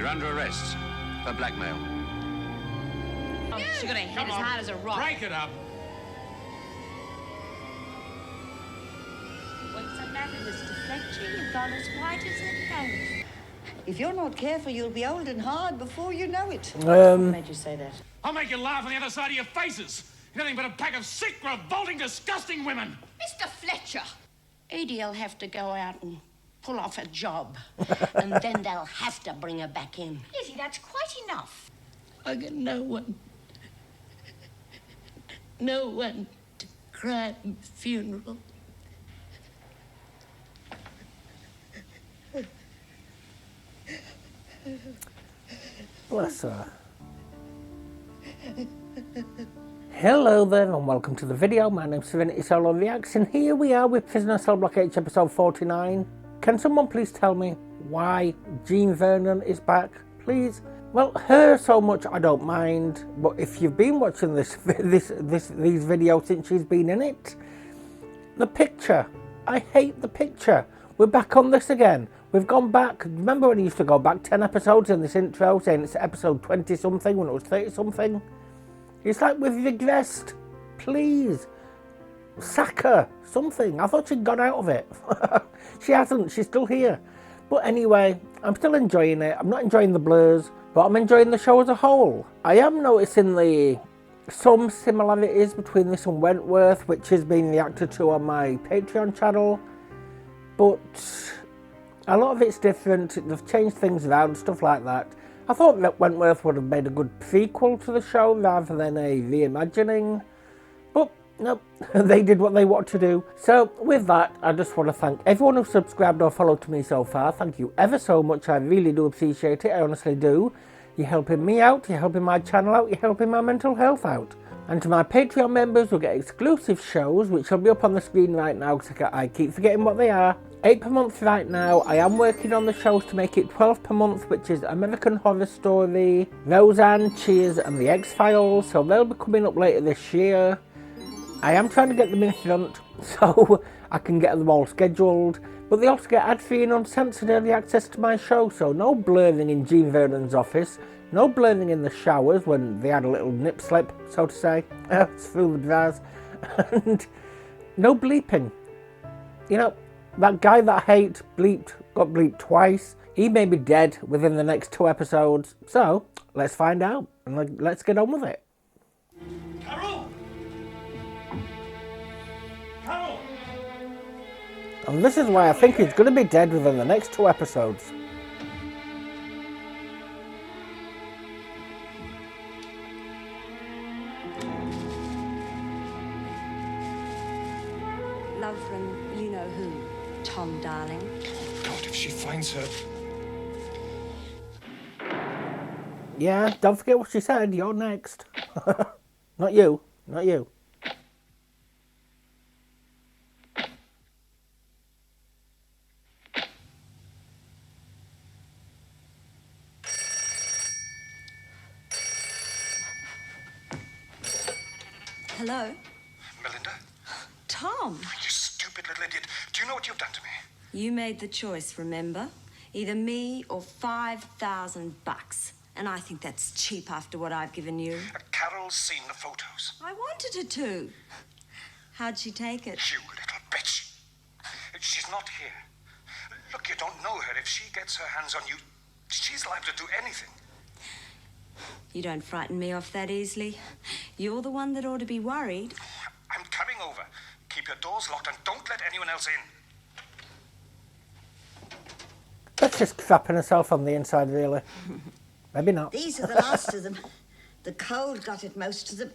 You're under arrest for blackmail. Oh, she's got a head as hard as a rock. Break it up. What's the matter, Mr. Fletcher? You've gone as white as a ghost. If you're not careful, you'll be old and hard before you know it. What made you say that? I'll make you laugh on the other side of your faces. You're nothing but a pack of sick, revolting, disgusting women. Mr. Fletcher! Edie'll have to go out and pull off a job. And then they'll have to bring her back in. Lizzie, that's quite enough. I got no one. No one to cry at my funeral. Bless her. Hello there and welcome to the video. My name's SerenitySoloREACTS and here we are with Prisoner Cell Block H episode 49. Can someone please tell me why Jean Vernon is back, please? Well, her so much I don't mind, but if you've been watching these videos since she's been in it, the picture, I hate the picture. We're back on this again. We've gone back. Remember when you used to go back 10 episodes in this intro saying it's episode 20 something when it was 30 something? It's like we've regressed. Please. Sack her. Something. I thought she'd gone out of it. She hasn't. She's still here. But anyway, I'm still enjoying it. I'm not enjoying the blurs, but I'm enjoying the show as a whole. I am noticing some similarities between this and Wentworth, which has been reacted to on my Patreon channel. But a lot of it's different. They've changed things around, stuff like that. I thought that Wentworth would have made a good prequel to the show rather than a reimagining. But nope, they did what they wanted to do. So with that, I just want to thank everyone who's subscribed or followed to me so far. Thank you ever so much. I really do appreciate it. I honestly do. You're helping me out. You're helping my channel out. You're helping my mental health out. And to my Patreon members who get exclusive shows, which will be up on the screen right now because I keep forgetting what they are. 8 per month right now. I am working on the shows to make it 12 per month, which is American Horror Story, Roseanne, Cheers and The X-Files. So they'll be coming up later this year. I am trying to get them in front so I can get them all scheduled. But they also get ad-free and uncensored early access to my show. So no blurring in Jean Vernon's office. No blurring in the showers when they had a little nip slip, so to say, through the drawers. And no bleeping. You know, that guy that I hate got bleeped twice. He may be dead within the next 2 episodes. So, let's find out and let's get on with it. Carol! Carol! And this is why I think he's going to be dead within the next 2 episodes. Love from you-know-who, Tom, darling. God, if she finds her... Yeah, don't forget what she said. You're next. Not you. Not you. Hello? Melinda? Tom! You stupid little idiot. Do you know what you've done to me? You made the choice, remember? Either me or $5,000. And I think that's cheap after what I've given you. Carol's seen the photos. I wanted her to. How'd she take it? You little bitch. She's not here. Look, you don't know her. If she gets her hands on you, she's liable to do anything. You don't frighten me off that easily. You're the one that ought to be worried. I'm coming over. Keep your doors locked and don't let anyone else in. That's just crapping herself on the inside, really. Maybe not. These are the last of them. The cold got at most of them.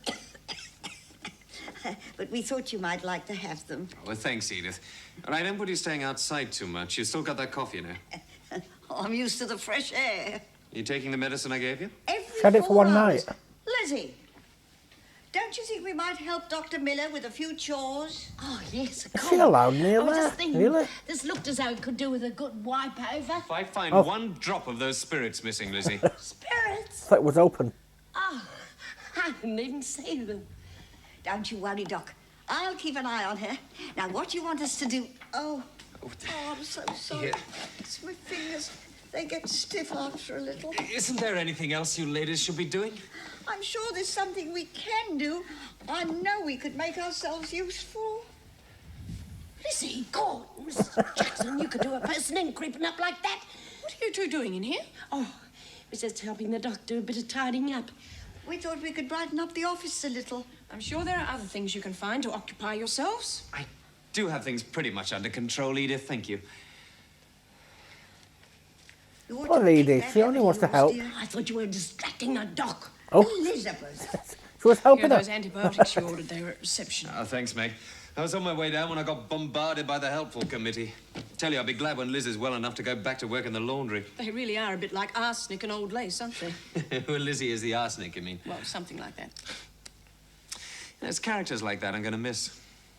But we thought you might like to have them. Well, thanks, Edith. All right, don't put you staying outside too much. You still got that coffee, you know. Oh, I'm used to the fresh air. You taking the medicine I gave you? Had it for 1 night. Lizzie, don't you think we might help Dr. Miller with a few chores? Oh, yes, of Is course. she allowed near I was there? just thinking, Really? this looked as though it could do with a good wipe over. If I find Oh. one drop of those spirits missing, Lizzie. Spirits? That was open. Oh, I didn't even see them. Don't you worry, Doc. I'll keep an eye on her. Now, what you want us to do... Oh, I'm so sorry. Here. It's my fingers. They get stiff after a little. Isn't there anything else you ladies should be doing? I'm sure there's something we can do. I know we could make ourselves useful. Lizzie, God, Mrs. Jackson, you could do a person in creeping up like that. What are you two doing in here? Oh, we're just helping the doc do a bit of tidying up. We thought we could brighten up the office a little. I'm sure there are other things you can find to occupy yourselves. I do have things pretty much under control, Edith, thank you. You ought Poor to keep Edith, that she only habit wants to of yours, help. dear. I thought you were distracting the doc. Oh, Elizabeth. she was Here helping are her. those antibiotics you ordered there at reception. Oh, thanks, Meg. I was on my way down when I got bombarded by the helpful committee. Tell you, I'll be glad when Liz is well enough to go back to work in the laundry. They really are a bit like arsenic and old lace, aren't they? Well, Lizzie is the arsenic, you mean? Well, something like that. There's characters like that I'm going to miss.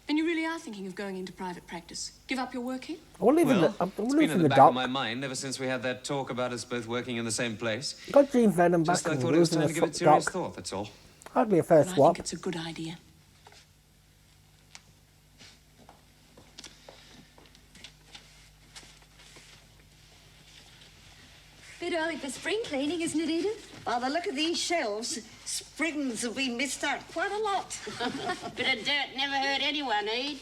And you really are thinking of going into private practice? Give up your work here? We'll leave Well, I'm it's been losing in the the back of doc. my mind ever since we had that talk about us both working in the same place. Got Gene Vernon back Just I and thought it was losing time the to give it serious doc. thought, that's all. Hardly a fair But I swap. think it's a good idea. Bit early for spring cleaning, isn't it, Edith? By the look of these shelves, springs have been missed out quite a lot. Bit of dirt never hurt anyone, eh?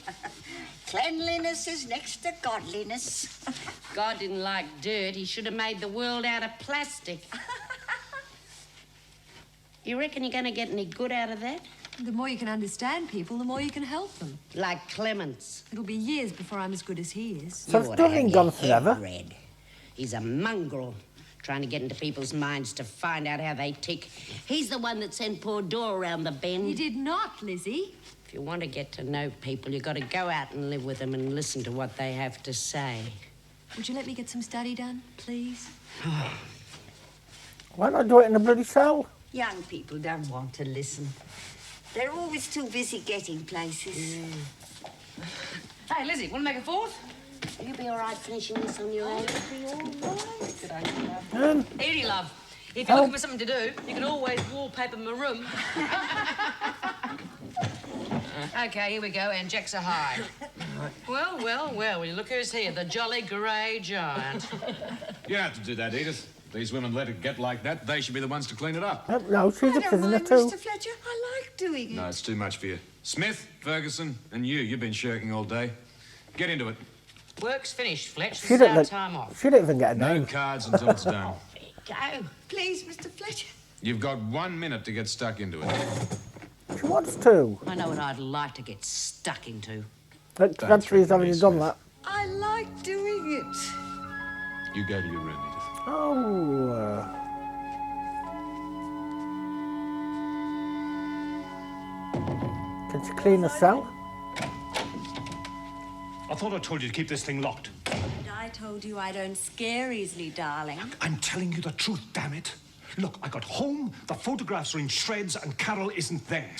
Cleanliness is next to godliness. God didn't like dirt. He should have made the world out of plastic. You reckon you're going to get any good out of that? The more you can understand people, the more you can help them. Like Clements. It'll be years before I'm as good as he is. So You it's ought to done have and your gone head forever. read. He's a mongrel, trying to get into people's minds to find out how they tick. He's the one that sent poor Dora around the bend. He did not, Lizzie. If you want to get to know people, you've got to go out and live with them and listen to what they have to say. Would you let me get some study done, please? Why not do it in a bloody cell? Young people don't want to listen. They're always too busy getting places. Hey, Lizzie, want to make a fourth? Will you be all right finishing this on your own? Edie, love, if you're looking for something to do, you can always wallpaper my room. Okay, here we go, and Jack's a high. Well, well, well, will you look who's here, the jolly grey giant. You don't have to do that, Edith. These women let it get like that, they should be the ones to clean it up. No, she's I a don't prisoner mind, too. Mr. Fletcher. I like doing it. No, it's too much for you. Smith, Ferguson, and you've been shirking all day. Get into it. Work's finished, Fletch. She This is didn't, our time off. she didn't even get a No name. cards until it's done. Go. Please, Mr. Fletcher. You've got 1 minute to get stuck into it. She wants to. I know what I'd like to get stuck into. Country's already done that. I like doing it. You go to your room, Edith. Oh. Can she clean a cell? I thought I told you to keep this thing locked. And I told you I don't scare easily, darling. I'm telling you the truth, damn it. Look, I got home, the photographs are in shreds, and Carol isn't there.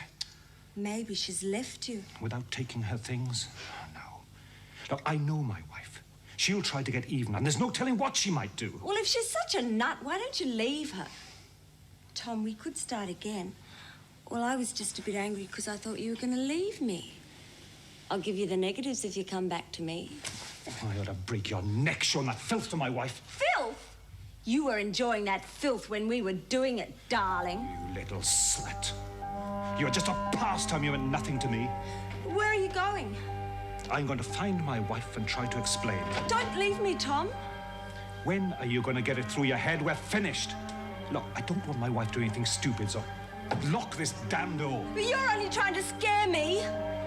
Maybe she's left you. Without taking her things? No. Look, I know my wife. She'll try to get even, and there's no telling what she might do. Well, if she's such a nut, why don't you leave her? Tom, we could start again. Well, I was just a bit angry because I thought you were going to leave me. I'll give you the negatives if you come back to me. I ought to break your neck showing that filth to my wife. Filth? You were enjoying that filth when we were doing it, darling. You little slut. You're just a pastime. You meant nothing to me. Where are you going? I'm going to find my wife and try to explain. Don't leave me, Tom. When are you going to get it through your head? We're finished. Look, I don't want my wife doing anything stupid, so lock this damn door. But you're only trying to scare me.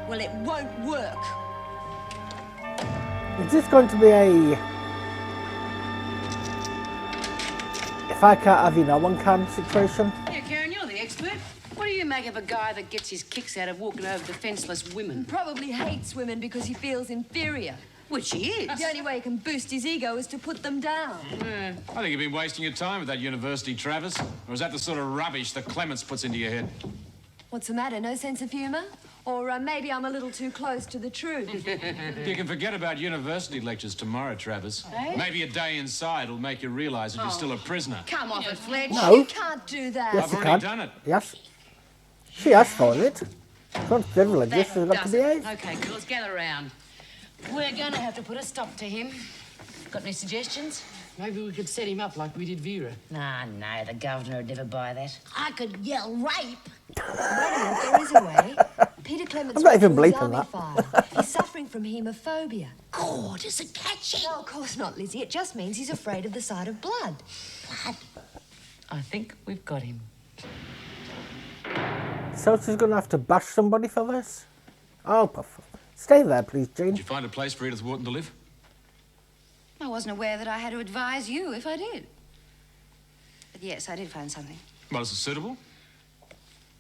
Well, it won't work. Is this going to be a... if I can't have you, no one can situation? Here, Karen, you're the expert. What do you make of a guy that gets his kicks out of walking over defenceless women? Probably hates women because he feels inferior. Which he is. The only way he can boost his ego is to put them down. I think you've been wasting your time with that university, Travis. Or is that the sort of rubbish that Clements puts into your head? What's the matter? No sense of humour? Or maybe I'm a little too close to the truth. You can forget about university lectures tomorrow, Travis. Maybe a day inside will make you realise that you're still a prisoner. Come off it, Fletch. No. You can't do that. Yes, I've you already can. done it. Yes. She asked for it. It's not privileges, she's got to behave. Okay, girls, gather around. We're going to have to put a stop to him. Got any suggestions? Maybe we could set him up like we did Vera. Nah, no, the governor would never buy that. I could yell rape. Well, there is a way. Peter Clements I'm not even went through bleeping his that. army file. He's suffering from haemophobia. God, does it catch you? No, of course not, Lizzie. It just means he's afraid of the sight of blood. Blood? I think we've got him. So she's going to have to bash somebody for this? Oh, stay there, please, Jean. Did you find a place for Edith Wharton to live? I wasn't aware that I had to advise you if I did. But yes, I did find something. Well, is it suitable?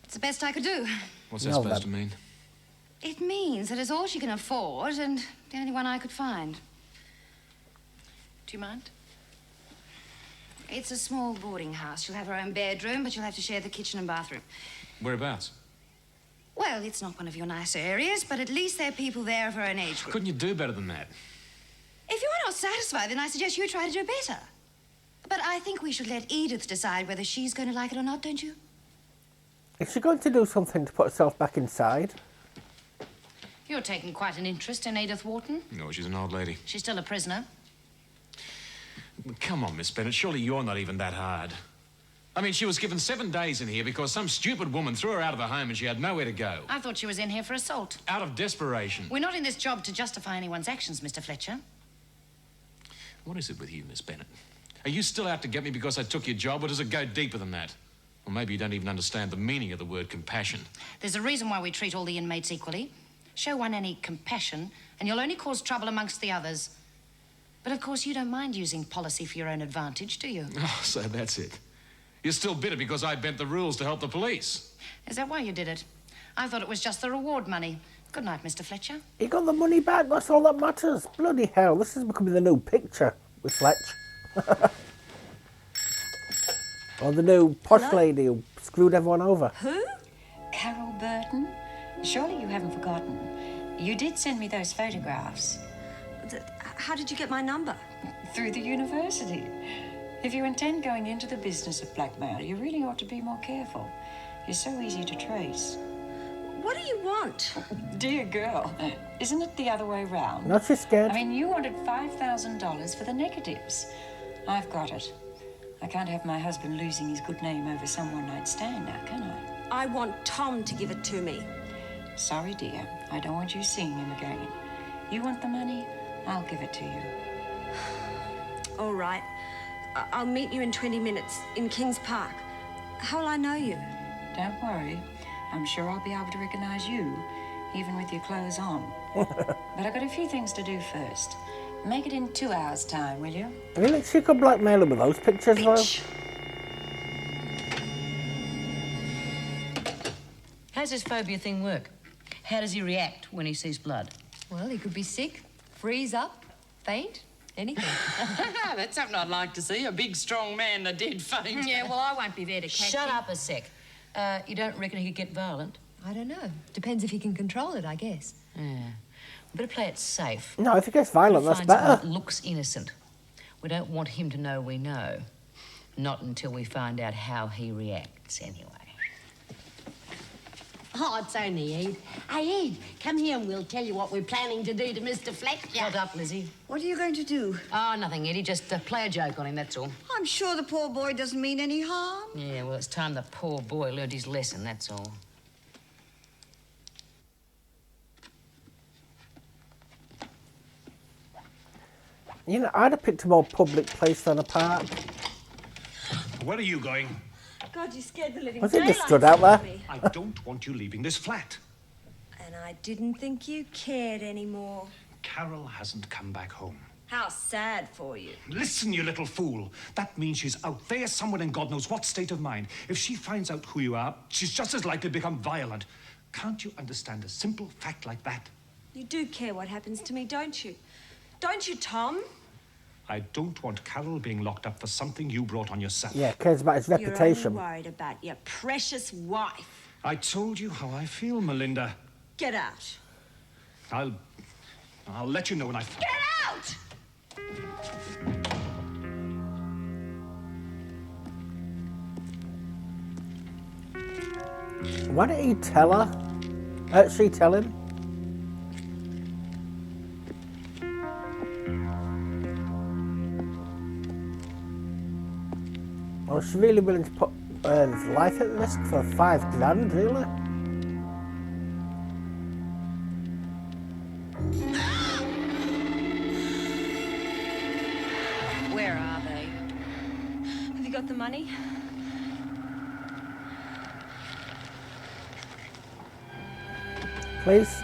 It's the best I could do. What's that No, supposed that- to mean? It means that it's all she can afford and the only one I could find. Do you mind? It's a small boarding house. She'll have her own bedroom, but she'll have to share the kitchen and bathroom. Whereabouts? Well, it's not one of your nicer areas, but at least there are people there of her own age group. Couldn't you do better than that? If you are not satisfied, then I suggest you try to do better. But I think we should let Edith decide whether she's going to like it or not, don't you? Is she going to do something to put herself back inside? You're taking quite an interest in Edith Wharton. No, she's an old lady. She's still a prisoner. Come on, Miss Bennett, surely you're not even that hard. I mean, she was given 7 days in here because some stupid woman threw her out of the home and she had nowhere to go. I thought she was in here for assault. Out of desperation. We're not in this job to justify anyone's actions, Mr. Fletcher. What is it with you, Miss Bennett? Are you still out to get me because I took your job, or does it go deeper than that? Or maybe you don't even understand the meaning of the word compassion. There's a reason why we treat all the inmates equally. Show one any compassion, and you'll only cause trouble amongst the others. But of course, you don't mind using policy for your own advantage, do you? Oh, so that's it. You're still bitter because I bent the rules to help the police. Is that why you did it? I thought it was just the reward money. Good night, Mr. Fletcher. He got the money back, that's all that matters. Bloody hell, this is becoming the new picture with Fletch. Or the new posh lady who screwed everyone over. Who? Carol Burton? Surely you haven't forgotten. You did send me those photographs. How did you get my number? Through the university. If you intend going into the business of blackmail, you really ought to be more careful. You're so easy to trace. What do you want? Dear girl, isn't it the other way round? No, she's scared. I mean, you wanted $5,000 for the negatives. I've got it. I can't have my husband losing his good name over some one-night stand now, can I? I want Tom to give it to me. Sorry, dear. I don't want you seeing him again. You want the money? I'll give it to you. All right. I'll meet you in 20 minutes in Kings Park. How'll I know you? Don't worry. I'm sure I'll be able to recognize you, even with your clothes on. But I've got a few things to do first. Make it in 2 hours' time, will you? Really? She could blackmail him with those pictures, though. How's this phobia thing work? How does he react when he sees blood? Well, he could be sick, freeze up, faint, anything. That's something I'd like to see. A big, strong man that did faint. Yeah, well, I won't be there to catch Shut him. up a sec. You don't reckon he could get violent? I don't know. Depends if he can control it, I guess. Yeah. Better play it safe. No, if he gets violent, that's Find someone better. that looks innocent. We don't want him to know we know. Not until we find out how he reacts, anyway. Oh, it's only Eve. Hey, Eve, come here and we'll tell you what we're planning to do to Mr. Fletcher. Shut up, Lizzie. What are you going to do? Oh, nothing, Eddie. Just play a joke on him, that's all. I'm sure the poor boy doesn't mean any harm. Yeah, well, it's time the poor boy learned his lesson, that's all. You know, I'd have picked a more public place than a park. Where are you going? God, you scared the living I think they daylights stood out out of there. me. I don't want you leaving this flat. And I didn't think you cared anymore. Carol hasn't come back home. How sad for you. Listen, you little fool. That means she's out there somewhere in God knows what state of mind. If she finds out who you are, she's just as likely to become violent. Can't you understand a simple fact like that? You do care what happens to me, don't you? Don't you, Tom? I don't want Carol being locked up for something you brought on yourself. Yeah, cares about his reputation. You're only worried about your precious wife. I told you how I feel, Melinda. Get out. I'll let you know when I... Get out! Why didn't he tell her? She tell him? Oh, she's really willing to put her life at risk for 5 grand, really? Where are they? Have you got the money? Please.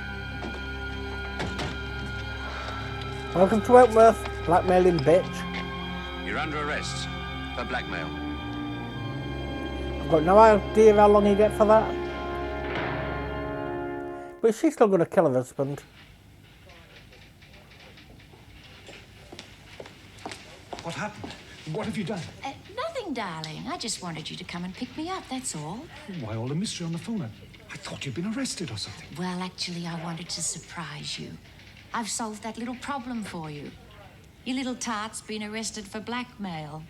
Welcome to Wentworth, blackmailing bitch. You're under arrest for blackmail. I've got no idea how long you get for that. But she's still going to kill her husband. What happened? What have you done? Nothing, darling. I just wanted you to come and pick me up, that's all. Why all the mystery on the phone? I thought you'd been arrested or something. Well, actually, I wanted to surprise you. I've solved that little problem for you. Your little tart's been arrested for blackmail.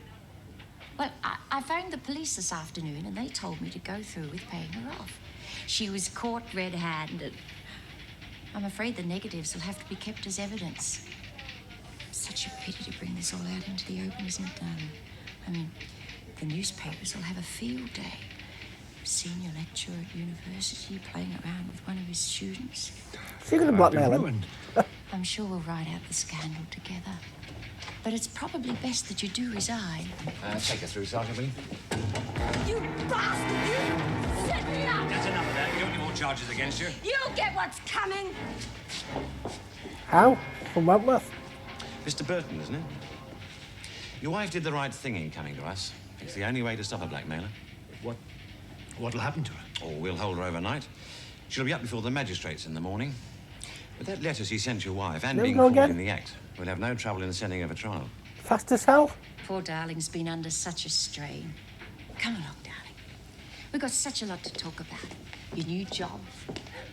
Well, I phoned the police this afternoon and they told me to go through with paying her off. She was caught red-handed. I'm afraid the negatives will have to be kept as evidence. Such a pity to bring this all out into the open, isn't it, darling? I mean, the newspapers will have a field day. Senior lecturer at university playing around with one of his students. She's going to blackmail him. I'm sure we'll ride out the scandal together. But it's probably best that you do resign. Take her through, Sergeant, will you? You bastard! You set me up! That's enough of that. You don't have any more charges against you. You'll get what's coming! How? From Wentworth? Mr. Burton, isn't it? Your wife did the right thing in coming to us. It's the only way to stop a blackmailer. What'll happen to her? Oh, we'll hold her overnight. She'll be up before the magistrates in the morning. With that letter she sent your wife and There we being go caught again. in the act, we'll have no trouble in sending her for trial. Fast as hell. Poor darling's been under such a strain. Come along, darling. We've got such a lot to talk about. Your new job.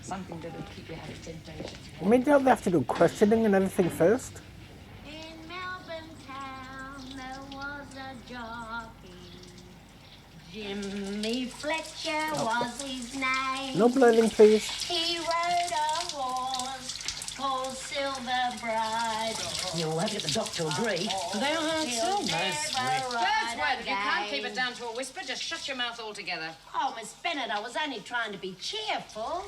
Something that'll keep you out of temptation. I mean, don't they have to do questioning and everything first? In Melbourne town, there was a jockey. Jimmy Fletcher was his name. No blaming, please. He rode a horse called Silver Bridle. You'll have to get the doc to agree. They are hard He'll sold, most. never ride If you can't keep again. it down to a whisper, just shut your mouth altogether. Oh, Miss Bennett, I was only trying to be cheerful.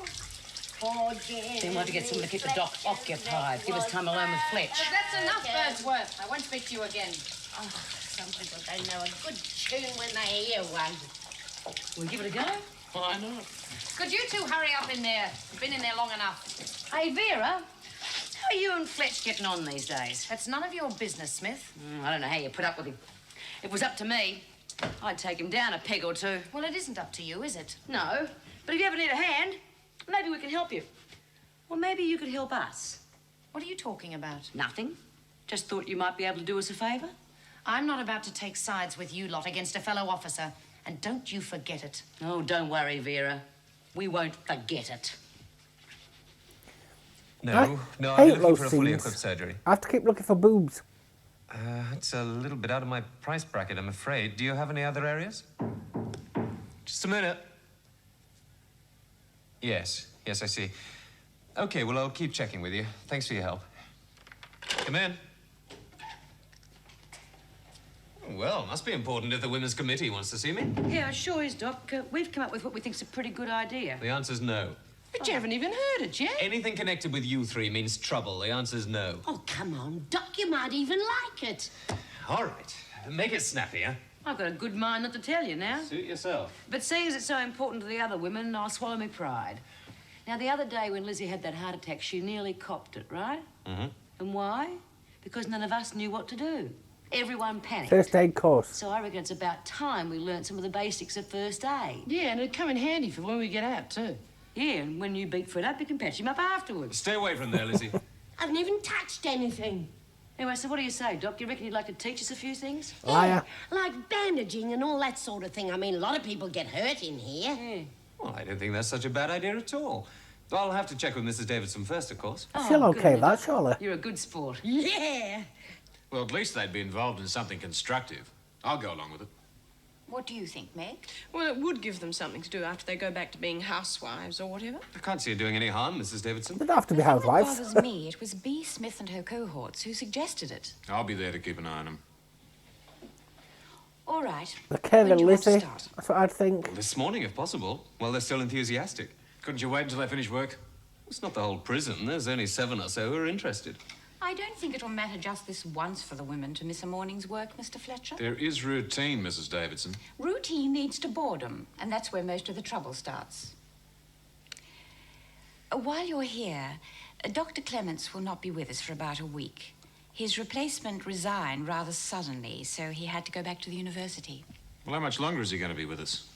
Poor Jimmy. Then we'll have to get someone to keep the doc occupied. Give us time alone with Fletch. That's enough, Birdsworth. I won't speak to you again. Oh, some people don't know a good tune when they hear one. We'll give it a go. Why not? Could you two hurry up in there? You've been in there long enough. Hey, Vera, how are you and Fletch getting on these days? It's none of your business, Smith. I don't know how you put up with him. If it was up to me, I'd take him down a peg or two. Well, it isn't up to you, is it? No, but if you ever need a hand, maybe we can help you. Or maybe you could help us. What are you talking about? Nothing. Just thought you might be able to do us a favour. I'm not about to take sides with you lot against a fellow officer. And don't you forget it. Oh, don't worry, Vera. We won't forget it. No, no, hate I'm looking those for a fully scenes. equipped surgery. I have to keep looking for boobs. It's a little bit out of my price bracket, I'm afraid. Do you have any other areas? Just a minute. Yes, I see. Okay, well, I'll keep checking with you. Thanks for your help. Come in. Well, must be important if the Women's Committee wants to see me. Yeah, it sure is, Doc. We've come up with what we think's a pretty good idea. The answer's no. But you haven't even heard it yet. Anything connected with you three means trouble. The answer's no. Oh, come on, Doc, you might even like it. All right. Make it snappy, huh? I've got a good mind not to tell you now. Suit yourself. But seeing as it's so important to the other women, I'll swallow my pride. Now, the other day when Lizzie had that heart attack, she nearly copped it, right? Mm-hmm. And why? Because none of us knew what to do. Everyone panicked. First aid course. So I reckon it's about time we learnt some of the basics of first aid. Yeah, and it'd come in handy for when we get out, too. Yeah, and when you beat Fred up, you can patch him up afterwards. Stay away from there, Lizzie. I haven't even touched anything. Anyway, so what do you say, Doc? You reckon you'd like to teach us a few things? Liar. Like bandaging and all that sort of thing. I mean, a lot of people get hurt in here. Yeah. Well, I don't think that's such a bad idea at all. I'll have to check with Mrs. Davidson first, of course. She'll okay good. that, surely. You're a good sport. Yeah. Well, at least they'd be involved in something constructive. I'll go along with it. What do you think, Meg? Well, it would give them something to do after they go back to being housewives or whatever. I can't see it doing any harm, Mrs. Davidson. They don't have to be What housewives. bothers me, it was B. Smith and her cohorts who suggested it. I'll be there to keep an eye on them. All right. The care When of do you want to Lizzie. start? That's what I'd think. Well, this morning, if possible. Well, they're still enthusiastic. Couldn't you wait until they finish work? It's not the whole prison. There's only 7 or so who are interested. I don't think it'll matter just this once for the women to miss a morning's work, Mr. Fletcher. There is routine, Mrs. Davidson. Routine leads to boredom, and that's where most of the trouble starts. While you're here, Dr. Clements will not be with us for about a week. His replacement resigned rather suddenly, so he had to go back to the university. Well, how much longer is he going to be with us?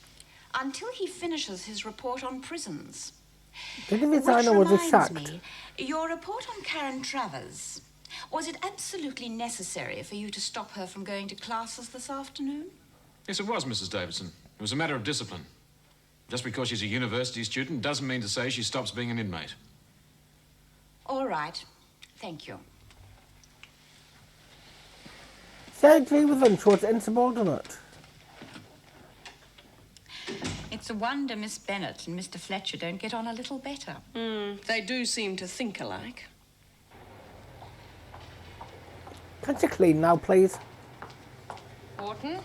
Until he finishes his report on prisons. Did he resign or was he sacked? Me, your report on Karen Travers, was it absolutely necessary for you to stop her from going to classes this afternoon? Yes, it was, Mrs. Davidson. It was a matter of discipline. Just because she's a university student doesn't mean to say she stops being an inmate. All right. Thank you. See, I agree with them towards insubordinate. It's a wonder Miss Bennet and Mr. Fletcher don't get on a little better. They do seem to think alike. Can't you clean now, please? Horton?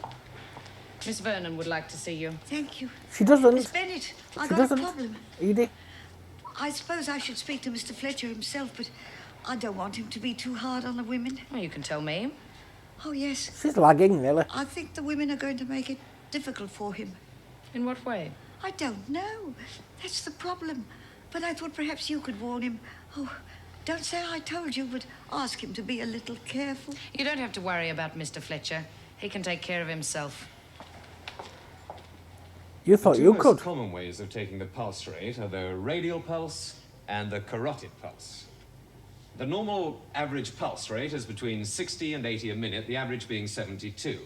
Miss Vernon would like to see you. Thank you. She doesn't. Miss Bennet, I She got doesn't. a problem. Edie? I suppose I should speak to Mr. Fletcher himself, but I don't want him to be too hard on the women. Well, you can tell me. Oh, yes. She's lagging, nearly. I think the women are going to make it difficult for him. In what way? I don't know. That's the problem. But I thought perhaps you could warn him. Oh, don't say I told you, but ask him to be a little careful. You don't have to worry about Mr. Fletcher. He can take care of himself. You thought you The could. most common ways of taking the pulse rate are the radial pulse and the carotid pulse. The normal average pulse rate is between 60 and 80 a minute, the average being 72.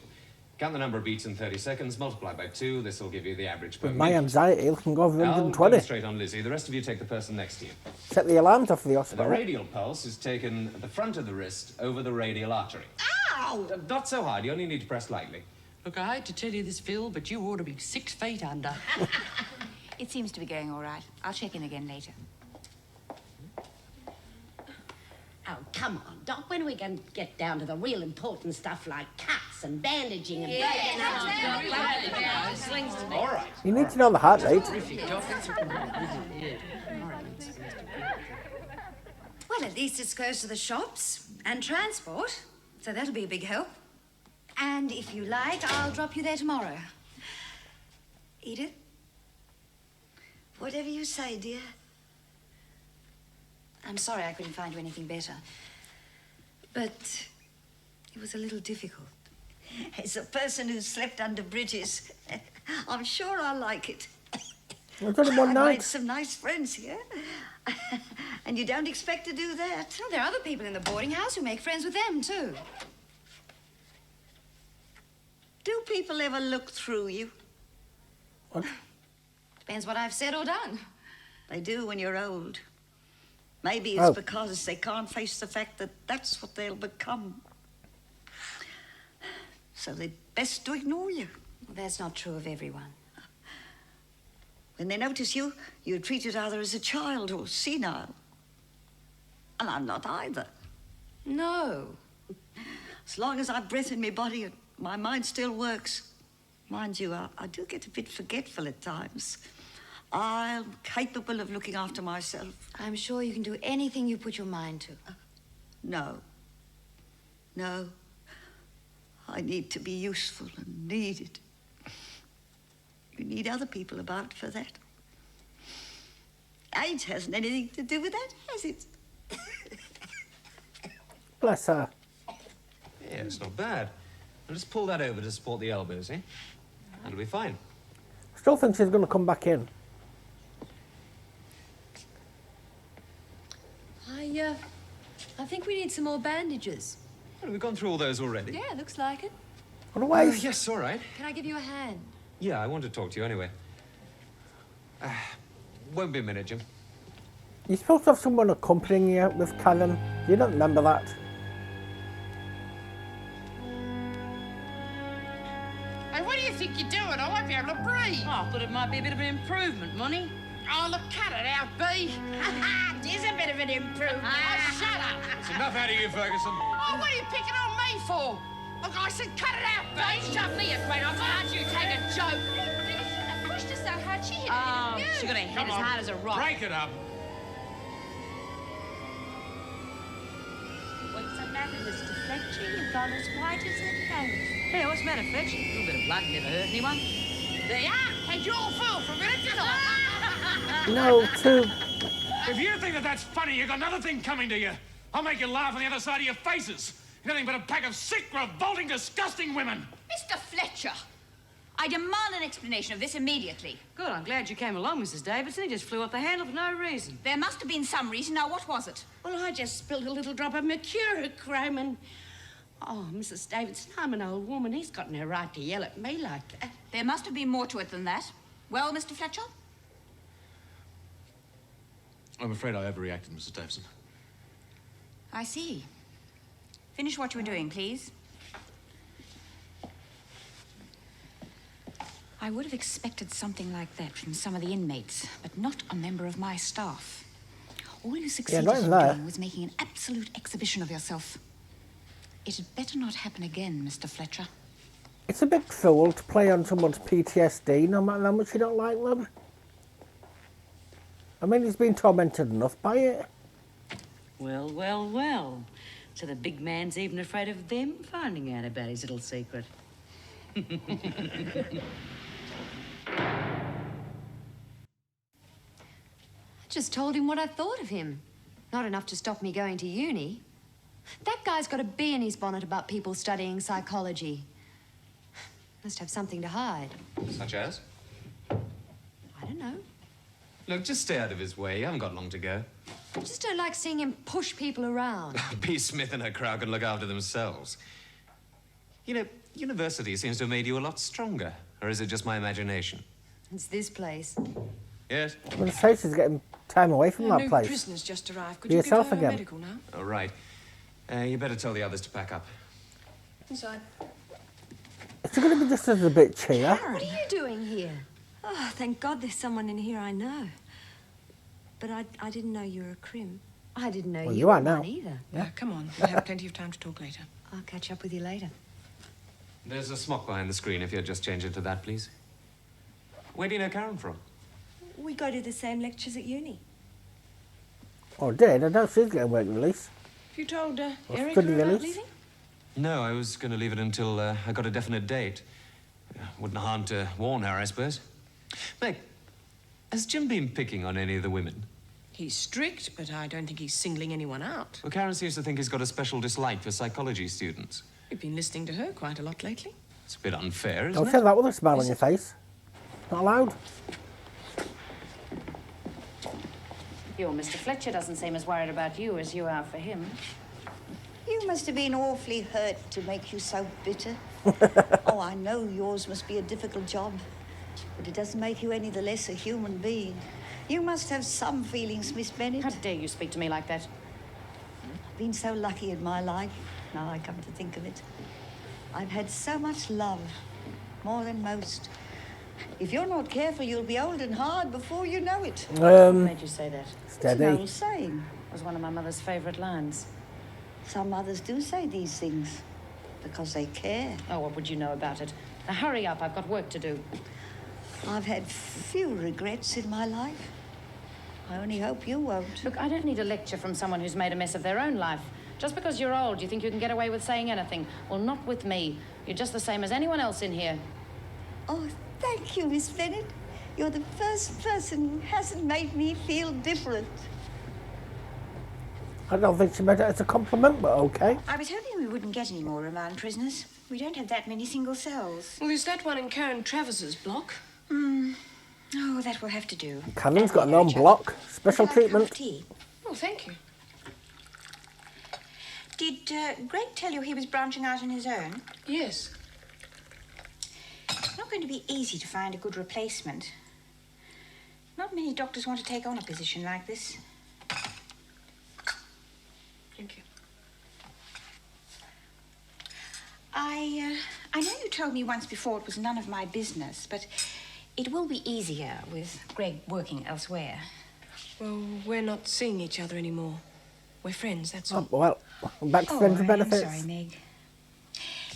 Count the number of beats in 30 seconds, multiply by 2, this will give you the average per With my minute. anxiety, it can go over I'll 120. concentrate on Lizzie. The rest of you take the person next to you. Set the alarms off for the The hospital. radial pulse is taken at the front of the wrist over the radial artery. Ow! Not so hard, you only need to press lightly. Look, I hate to tell you this, Phil, but you ought to be 6 feet under. It seems to be going all right. I'll check in again later. Oh, come on, Doc. When are we going to get down to the real important stuff like cuts and bandaging and breaking up? All right. You need to know the heart rate. Well, at least it's close to the shops and transport, so that'll be a big help. And if you like, I'll drop you there tomorrow. Edith? Whatever you say, dear. I'm sorry I couldn't find you anything better. But it was a little difficult. As a person who's slept under bridges, I'm sure I like it. There's only one I've night. made some nice friends here. And you don't expect to do that. Well, there are other people in the boarding house who make friends with them, too. Do people ever look through you? What? Depends what I've said or done. They do when you're old. Maybe it's Oh. because they can't face the fact that that's what they'll become. So they're best to ignore you. Well, that's not true of everyone. When they notice you, you're treated either as a child or senile. And I'm not either. No. As long as I've breath in my body and my mind still works. Mind you, I do get a bit forgetful at times. I'm capable of looking after myself. I'm sure you can do anything you put your mind to. No. No. I need to be useful and needed. You need other people about for that. Age hasn't anything to do with that, has it? Bless her. Yeah, it's not bad. I'll just pull that over to support the elbows, eh? That'll be fine. Still think she's going to come back in. I think we need some more bandages. Well, we've gone through all those already. Yeah, looks like it. Otherwise, Yes, all right. Can I give you a hand? Yeah, I want to talk to you anyway. Won't be a minute, Jim. you're supposed to have someone accompanying you with Karen. You don't remember that. Hey, what do you think you're doing? I won't be able to breathe. Oh, I thought it might be a bit of an improvement, Money. Oh, look at it, our B. It is a bit of an improvement. Oh, shut up. It's enough out of you, Ferguson. Oh, what are you picking on me for? Look, I said cut it out, Bean! Don't shove me, you great. Can't you take a joke? But you shouldn't have pushed her so hard. She hit Oh, it. she got her head Come as on, hard as a rock. break it up. What's the matter, Mr. Fletcher? You've gone as white as a ghost. Yeah, what's the matter, Fletch? A little bit of blood never hurt anyone. There you are. Had you all fooled for a minute, didn't I? No, too. If you think that that's funny, you've got another thing coming to you. I'll make you laugh on the other side of your faces. You're nothing but a pack of sick, revolting, disgusting women. Mr. Fletcher, I demand an explanation of this immediately. Good, I'm glad you came along, Mrs. Davidson. He just flew off the handle for no reason. There must have been some reason. Now, what was it? Well, I just spilled a little drop of mercurochrome and... Oh, Mrs. Davidson, I'm an old woman. He's got no right to yell at me like that. There must have been more to it than that. Well, Mr. Fletcher? I'm afraid I overreacted, Mrs. Davidson. I see. Finish what you were doing, please. I would have expected something like that from some of the inmates, but not a member of my staff. All you succeeded not in that. doing was making an absolute exhibition of yourself. It had better not happen again, Mr. Fletcher. It's a big fool to play on someone's PTSD, no matter how much you don't like them. I mean, he's been tormented enough by it. Well, well, well. So the big man's even afraid of them finding out about his little secret. I just told him what I thought of him. Not enough to stop me going to uni. That guy's got a bee in his bonnet about people studying psychology. Must have something to hide. Such as? I don't know. Look, just stay out of his way. You haven't got long to go. I just don't like seeing him push people around. B. Smith and her crowd can look after themselves. You know, university seems to have made you a lot stronger. Or is it just my imagination? It's this place. Yes? Well, the face is getting time away from that New place. prisoners just arrived. Could Be you give yourself her a again. medical now? Oh, right. You better tell the others to pack up. Inside. Is it going to be just as a bit cheer? What are you doing here? Oh, thank God there's someone in here I know. But I didn't know you were a crim. I didn't know Well, you you were are now. one either. Yeah, come on. We'll have plenty of time to talk later. I'll catch up with you later. There's a smock behind the screen if you'll just change into that, please. Where do you know Karen from? We go to the same lectures at uni. Oh, did? I know she's getting work release. Have you told What's Erica good about release? leaving? No, I was going to leave it until I got a definite date. Wouldn't harm to warn her, I suppose. Meg, has Jim been picking on any of the women? He's strict, but I don't think he's singling anyone out. Well, Karen seems to think he's got a special dislike for psychology students. We've been listening to her quite a lot lately. It's a bit unfair, isn't Don't it? say that with a smile on your face. Not allowed. Your Mr. Fletcher doesn't seem as worried about you as you are for him. You must have been awfully hurt to make you so bitter. Oh, I know yours must be a difficult job, but it doesn't make you any the less a human being. You must have some feelings, Miss Bennett. How dare you speak to me like that? I've been so lucky in my life, now I come to think of it. I've had so much love, more than most. If you're not careful, you'll be old and hard before you know it. What made you say that? Steady. It's an old saying. It was one of my mother's favourite lines. Some mothers do say these things because they care. Oh, what would you know about it? Now hurry up, I've got work to do. I've had few regrets in my life. I only hope you won't. Look, I don't need a lecture from someone who's made a mess of their own life. Just because you're old, you think you can get away with saying anything. Well, not with me. You're just the same as anyone else in here. Oh, thank you, Miss Bennett. You're the first person who hasn't made me feel different. I don't think she meant it as a compliment, but okay. I was hoping we wouldn't get any more remand prisoners. We don't have that many single cells. Well, there's that one in Karen Travers's block. Oh, that will have to do. Karen's got an own block. Special Would you like a cup of treatment. tea? Oh, thank you. Did Greg tell you he was branching out on his own? Yes. It's not going to be easy to find a good replacement. Not many doctors want to take on a position like this. Thank you. I know you told me once before it was none of my business, but it will be easier with Greg working elsewhere. Well, we're not seeing each other anymore. We're friends, that's all. Oh, well, back to friends with I'm benefits. sorry, Meg.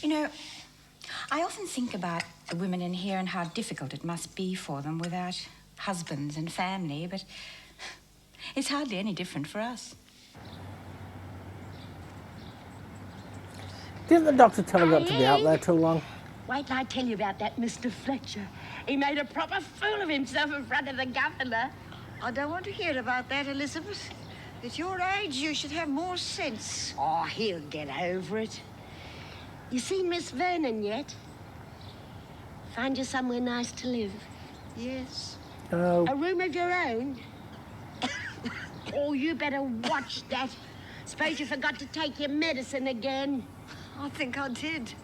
You know, I often think about the women in here and how difficult it must be for them without husbands and family, but it's hardly any different for us. Didn't the doctor tell her not to be out there too long? Wait till I tell you about that Mr. Fletcher. He made a proper fool of himself in front of the governor. I don't want to hear about that, Elizabeth. At your age, you should have more sense. Oh, he'll get over it. You seen Miss Vernon yet? Find you somewhere nice to live? Yes. Oh. A room of your own? Oh, you better watch that. Suppose you forgot to take your medicine again. I think I did.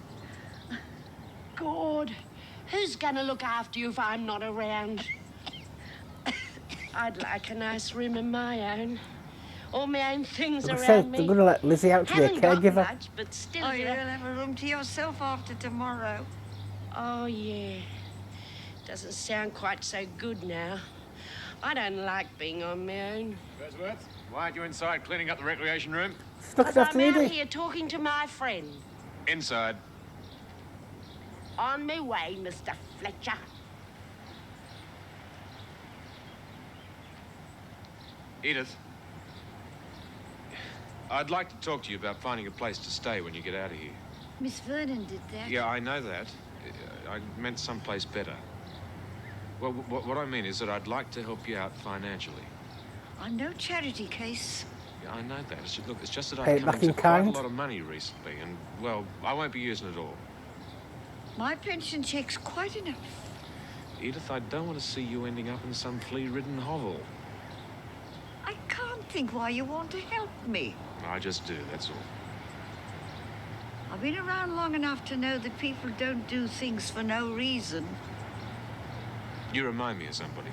God, who's gonna look after you if I'm not around? I'd like a nice room of my own. All my own things Like I around said, me. they're going to let Lizzie out to be a Haven't got caregiver. much, but still, Oh, you you'll know. have a room to yourself after tomorrow. Oh, yeah. Doesn't sound quite so good now. I don't like being on my own. Wentworth, why aren't you inside cleaning up the recreation room? Because I'm out here talking to my friend. Inside. On my way, Mr. Fletcher. Edith, I'd like to talk to you about finding a place to stay when you get out of here. Miss Vernon did that. Yeah, I know that. I meant someplace better. Well, what I mean is that I'd like to help you out financially. I'm no charity case. Yeah, I know that. Look, it's just that Hey, I've come back into in quite kind. a lot of money recently, and, well, I won't be using it all. My pension check's quite enough. Edith, I don't want to see you ending up in some flea-ridden hovel. I can't think why you want to help me. I just do, that's all. I've been around long enough to know that people don't do things for no reason. You remind me of somebody.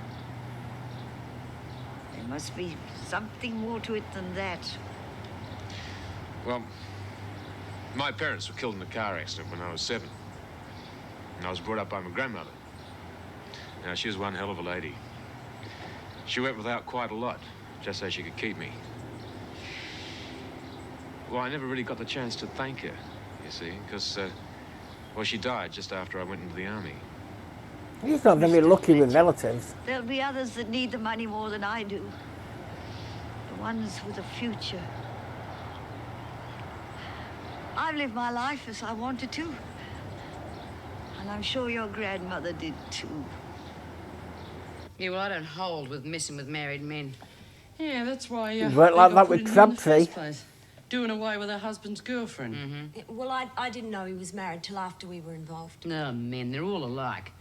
There must be something more to it than that. Well, my parents were killed in a car accident when I was 7. And I was brought up by my grandmother. Now, she was one hell of a lady. She went without quite a lot, just so she could keep me. Well, I never really got the chance to thank her, you see, because, well, she died just after I went into the army. He's not very lucky with relatives. There'll be others that need the money more than I do. The ones with a future. I've lived my life as I wanted to. And I'm sure your grandmother did too. Yeah, well, I don't hold with messing with married men. Yeah, that's why It weren't like that with Crabtree. Doing away with her husband's girlfriend. Mm-hmm. Well, I didn't know he was married till after we were involved. No, men, they're all alike.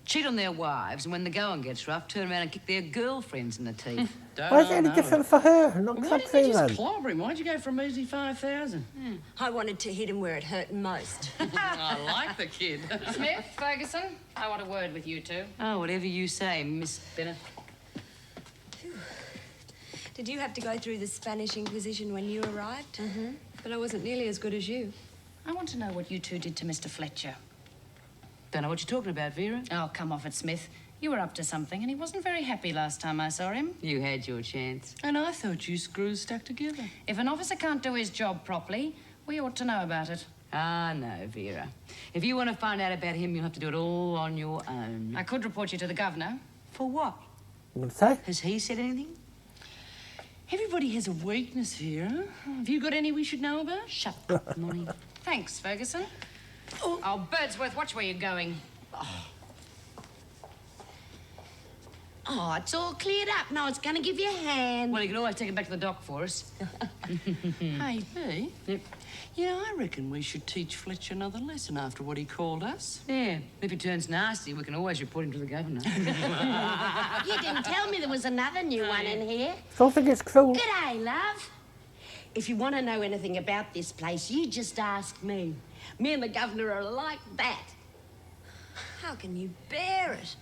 Cheat on their wives, and when the going gets rough, turn around and kick their girlfriends in the teeth. Why is it any different for her? Not Why didn't Crabtree you just then? clobber him? Why'd you go for a measly 5,000? I wanted to hit him where it hurt most. I like the kid. Smith, Ferguson, I want a word with you two. Oh, whatever you say, Miss Bennett. Did you have to go through the Spanish Inquisition when you arrived? Mm-hmm. But I wasn't nearly as good as you. I want to know what you two did to Mr. Fletcher. Don't know what you're talking about, Vera. Oh, come off it, Smith. You were up to something, and he wasn't very happy last time I saw him. You had your chance. And I thought you screws stuck together. If an officer can't do his job properly, we ought to know about it. Ah, no, Vera. If you want to find out about him, you'll have to do it all on your own. I could report you to the governor. For what? What say? Has he said anything? Everybody has a weakness, Vera. Have you got any we should know about? Shut up, Molly. Thanks, Ferguson. Oh, Birdsworth, watch where you're going. Oh, it's all cleared up. No, it's gonna give you a hand. Well, you can always take it back to the dock for us. Hey, B. Yep. Yeah, I reckon we should teach Fletcher another lesson after what he called us. Yeah, if he turns nasty, we can always report him to the governor. You didn't tell me there was another new one in here. Don't think it's cruel. G'day, love. If you want to know anything about this place, you just ask me. Me and the governor are like that. How can you bear it?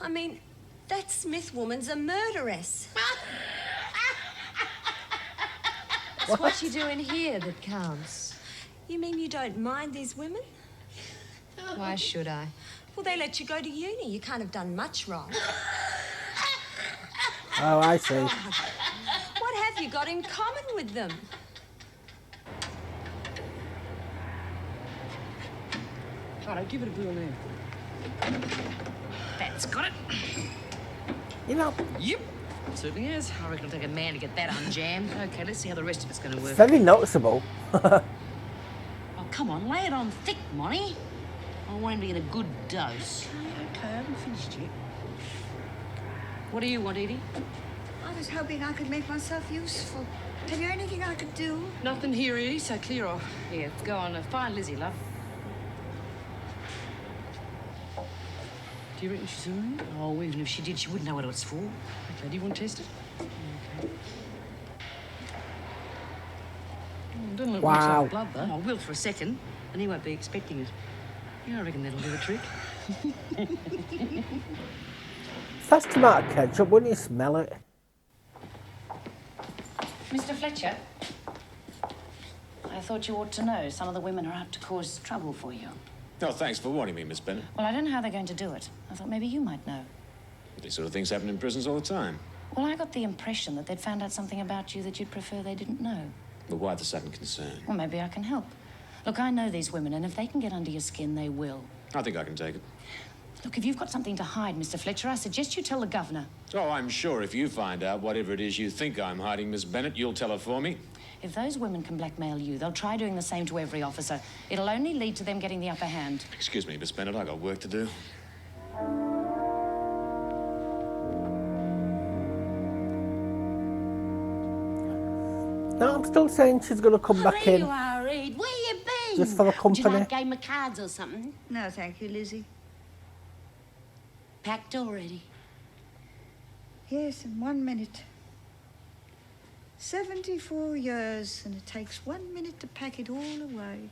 I mean, that Smith woman's a murderess. It's what you do in here that counts. You mean you don't mind these women? Why should I? Well, they let you go to uni. You can't have done much wrong. Oh, I see. What have you got in common with them? Righto, give it a whirl now. That's got it. You know. Yep. Certainly is. I reckon it'll take a man to get that unjammed. Okay, let's see how the rest of it's going to work. It's very noticeable. Oh, come on, lay it on thick, Monty. I want him to get a good dose. Okay, I haven't finished yet. What do you want, Edie? I was hoping I could make myself useful. Have you anything I could do? Nothing here, Edie, so clear off. Yeah, go on. Find Lizzie, love. Do you reckon she's all right? Oh, even if she did, she wouldn't know what it's for. Okay, do you want to test it? Okay. Doesn't look Wow. much like blood, though. I will for a second, and he won't be expecting it. Yeah, I reckon that'll do the trick. That's tomato ketchup, wouldn't you smell it? Mr. Fletcher, I thought you ought to know some of the women are apt to cause trouble for you. Oh, thanks for warning me, Miss Bennett. Well, I don't know how they're going to do it. I thought maybe you might know. These sort of things happen in prisons all the time. Well, I got the impression that they'd found out something about you that you'd prefer they didn't know. But why the sudden concern? Well, maybe I can help. Look, I know these women, and if they can get under your skin, they will. I think I can take it. Look, if you've got something to hide, Mr. Fletcher, I suggest you tell the governor. Oh, I'm sure if you find out whatever it is you think I'm hiding, Miss Bennett, you'll tell her for me. If those women can blackmail you, they'll try doing the same to every officer. It'll only lead to them getting the upper hand. Excuse me, Miss Bennett, I got work to do. No, I'm still saying she's going to come back There in. you are, Ed. Where you been? Just for the Would you company. like a game of cards or something? No, thank you, Lizzie. Packed already? Yes, in 1 minute. 74 years, and it takes 1 minute to pack it all away.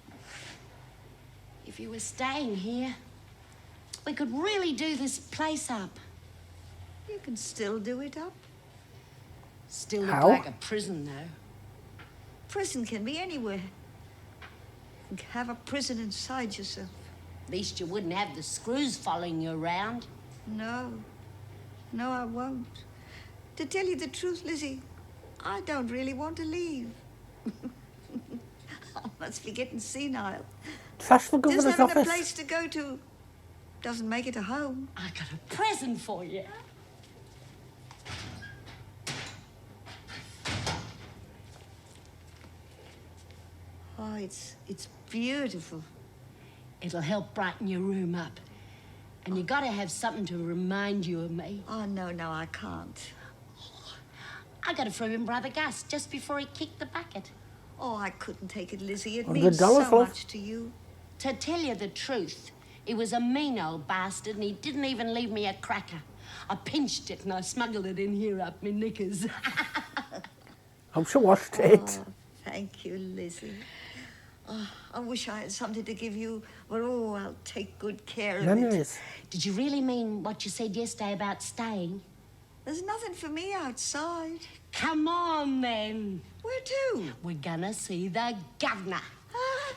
If you were staying here, we could really do this place up. You can still do it up. Still look How? like a prison, though. Prison can be anywhere. You can have a prison inside yourself. At least you wouldn't have the screws following you around. No. No, I won't. To tell you the truth, Lizzie, I don't really want to leave. I must be getting senile. Trash the Just governor's having a office. place to go to doesn't make it a home. I got a present for you. Oh, it's beautiful. It'll help brighten your room up. And you gotta have something to remind you of me. Oh, no, I can't. I got it from him, Brother Gus, just before he kicked the bucket. Oh, I couldn't take it, Lizzie. It $100, means so love. much to you. To tell you the truth, he was a mean old bastard and he didn't even leave me a cracker. I pinched it and I smuggled it in here up my knickers. Hope she washed it. Oh, thank you, Lizzie. Oh, I wish I had something to give you, but oh, I'll take good care of it. Memories. Did you really mean what you said yesterday about staying? There's nothing for me outside. Come on, then. Where to? We're gonna see the governor.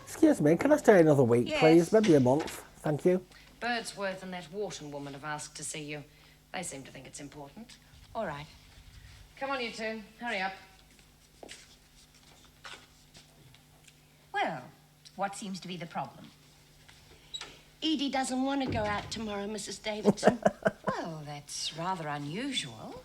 Excuse me, can I stay another week, Yes. please? Maybe a month. Thank you. Birdsworth and that Wharton woman have asked to see you. They seem to think it's important. All right. Come on, you two. Hurry up. Well, what seems to be the problem? Edie doesn't want to go out tomorrow, Mrs. Davidson. Well, that's rather unusual.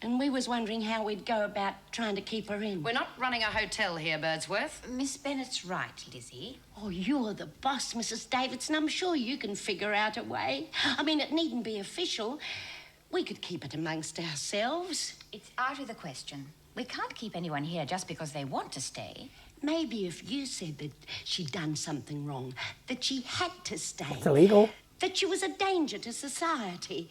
And we was wondering how we'd go about trying to keep her in. We're not running a hotel here, Birdsworth. Miss Bennett's right, Lizzie. Oh, you're the boss, Mrs. Davidson. I'm sure you can figure out a way. I mean, it needn't be official. We could keep it amongst ourselves. It's out of the question. We can't keep anyone here just because they want to stay. Maybe if you said that she'd done something wrong, that she had to stay. It's illegal. That she was a danger to society.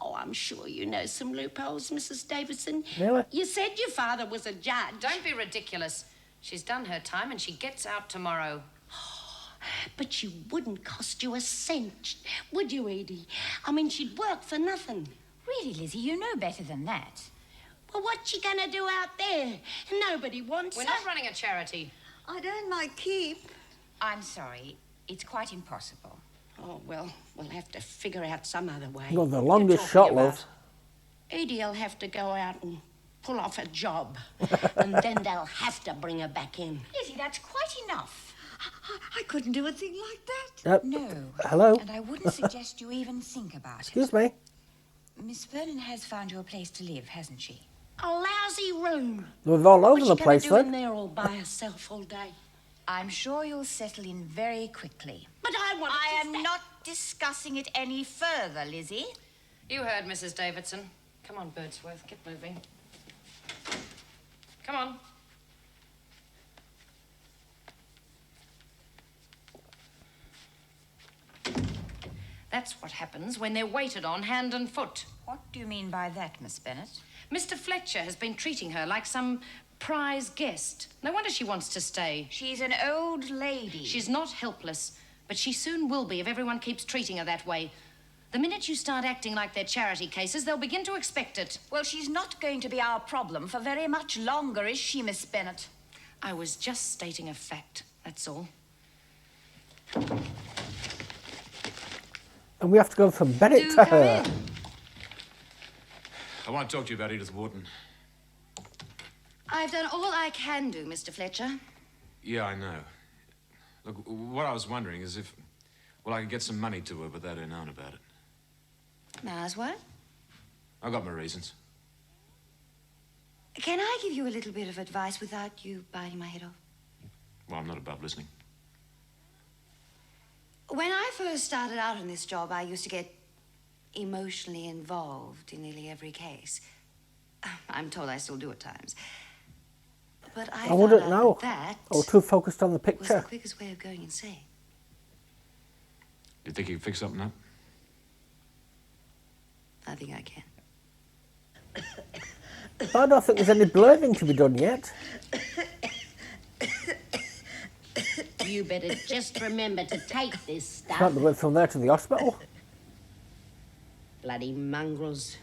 Oh, I'm sure you know some loopholes, Mrs. Davidson. Really? You said your father was a judge. Don't be ridiculous. She's done her time and she gets out tomorrow. But she wouldn't cost you a cent, would you, Edie? I mean, she'd work for nothing. Really, Lizzie, you know better than that. Well, what's she gonna do out there? Nobody wants We're her. not running a charity. I'd earn my keep. I'm sorry. It's quite impossible. Oh, well, we'll have to figure out some other way. Got the longest shot, love. Edie'll have to go out and pull off a job. And then they'll have to bring her back in. Lizzie, that's quite enough. I couldn't do a thing like that. No. Hello? And I wouldn't suggest you even think about Excuse me? Miss Vernon has found you a place to live, hasn't she? A lousy room. We're all over What's the she place gonna do in then. there all by herself all day? I'm sure you'll settle in very quickly. But I am not discussing it any further, Lizzie. You heard, Mrs. Davidson. Come on, Birdsworth, get moving. Come on. That's what happens when they're waited on hand and foot. What do you mean by that, Miss Bennett? Mr. Fletcher has been treating her like some prize guest. No wonder she wants to stay. She's an old lady. She's not helpless, but she soon will be if everyone keeps treating her that way. The minute you start acting like they're charity cases, they'll begin to expect it. Well, she's not going to be our problem for very much longer, is she, Miss Bennett? I was just stating a fact, that's all. And we have to go from Bennett to her. I won't talk to you about Edith Wharton. I've done all I can do, Mr. Fletcher. Yeah, I know. Look, what I was wondering is if, well, I could get some money to her without her knowing about it. Mars, what? I've got my reasons. Can I give you a little bit of advice without you biting my head off? Well, I'm not above listening. When I first started out on this job, I used to get emotionally involved in nearly every case. I'm told I still do at times. But I wouldn't know. That I was too focused on the was the picture. quickest way of going insane. Do you think you can fix something up? I think I can. I don't think there's any blurring to be done yet. You better just remember to take this stuff. Can't be going from there to the hospital. Bloody mongrels.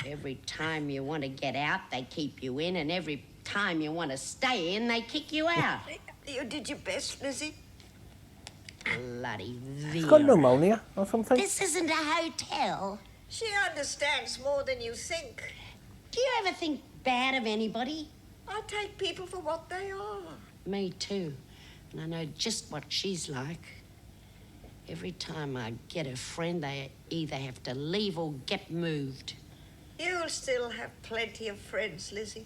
Every time you want to get out, they keep you in, and every time you want to stay in, they kick you out. You did your best, Lizzie. Bloody She's got Vera. pneumonia or something. This isn't a hotel. She understands more than you think. Do you ever think bad of anybody? I take people for what they are. Me too. And I know just what she's like. Every time I get a friend, they either have to leave or get moved. You'll still have plenty of friends, Lizzie.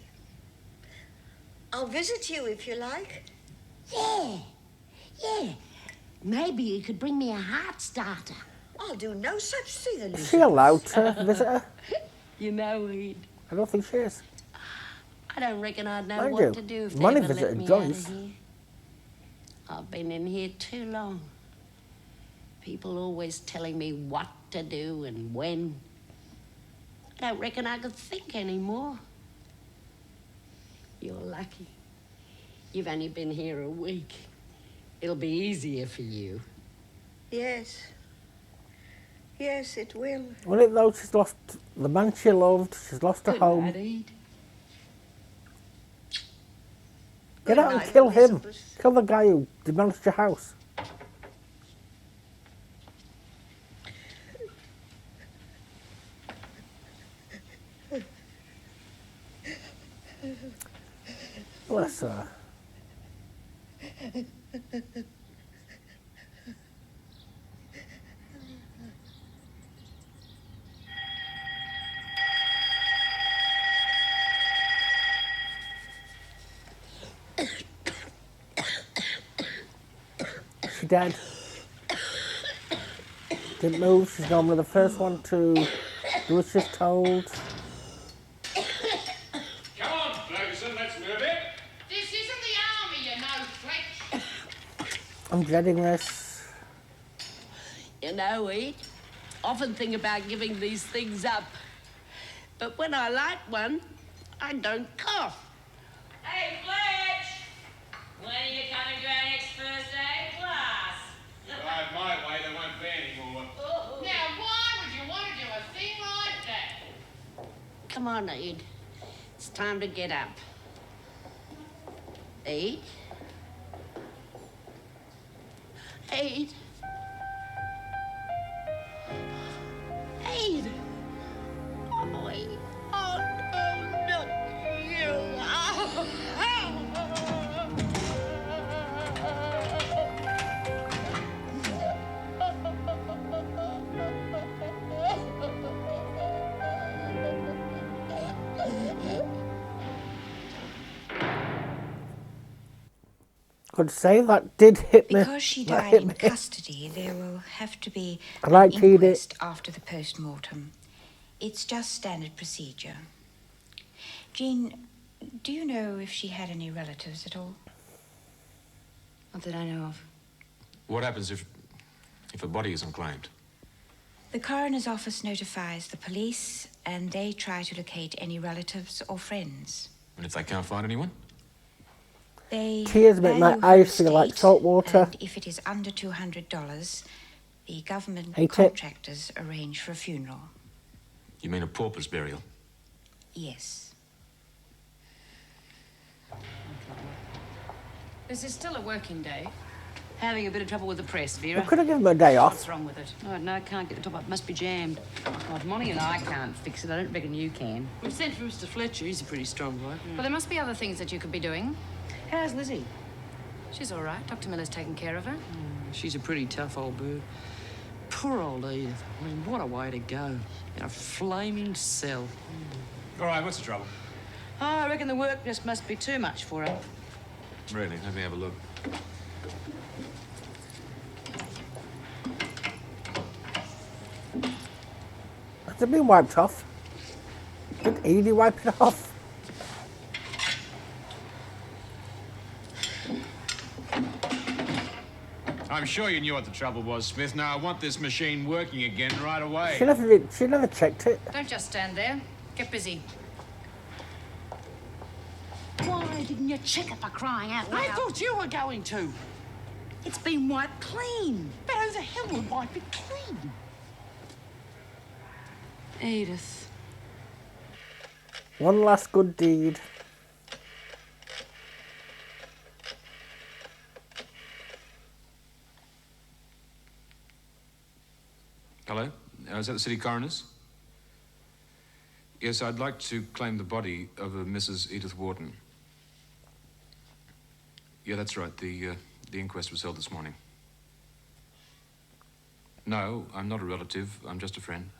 I'll visit you if you like. Yeah. Maybe you could bring me a heart starter. I'll do no such thing, Is Elizabeth. she allowed to visit her? You know, Ed, I don't think she is. I don't reckon I'd know Mind what you, to do if they Money ever let visited me Joyce. out of here. I've been in here too long. People always telling me what to do and when. I don't reckon I could think anymore. You're lucky. You've only been here a week. It'll be easier for you. Yes. Yes, it will. Will it though? She's lost the man she loved. She's lost her Good home. night, Ed. Get out and night, kill him. Elizabeth. Kill the guy who demolished your house. Bless her. She dead. Didn't move. She's normally the first one to do what she's told. Come on, Ferguson, let's move it. This isn't the army, you know, Fletch. I'm dreading this. You know, Ed, often think about giving these things up. But when I like one, I don't cough. Hey, Fletch! When are you coming to our next first aid class? If I have my way, there won't be any more. Now, why would you want to do a thing like that? Come on, Ed. It's time to get up. Ed? Ed? Ed? Oh, Ed. Oh, no, not you. Could say that did hit me. Because she That died hit in me. custody, there will have to be I like an to eat it. inquest after the post-mortem. It's just standard procedure. Jean, do you know if she had any relatives at all? Not that I know of. What happens if a body isn't claimed? The coroner's office notifies the police, and they try to locate any relatives or friends. And if they can't find anyone? They Tears make my value her eyes feel like estate, salt water. And if it is under $200, the government Hate it. contractors arrange for a funeral. You mean a pauper's burial? Yes. This is still a working day. Having a bit of trouble with the press, Vera. I could have given him a day off. What's wrong with it? Oh, no, I can't get the top up. It must be jammed. God, Molly and I can't fix it. I don't reckon you can. We've sent for Mr. Fletcher. He's a pretty strong bloke. Well, there must be other things that you could be doing. How's Lizzie? She's all right. Dr. Miller's taking care of her. She's a pretty tough old bird. Poor old Edith. I mean, what a way to go. In a flaming cell. All right, what's the trouble? Oh, I reckon the work just must be too much for her. Really? Let me have a look. Has it been wiped off? Did Edie wipe it off? I'm sure you knew what the trouble was, Smith. Now I want this machine working again right away. She never did. She never checked it. Don't just stand there. Get busy. Why didn't you check it for crying out loud? I thought you were going to. It's been wiped clean. But who the hell would wipe it clean? Edith. One last good deed. Hello? Is that the city coroner's? Yes, I'd like to claim the body of a Mrs. Edith Wharton. Yeah, that's right. The inquest was held this morning. No, I'm not a relative. I'm just a friend.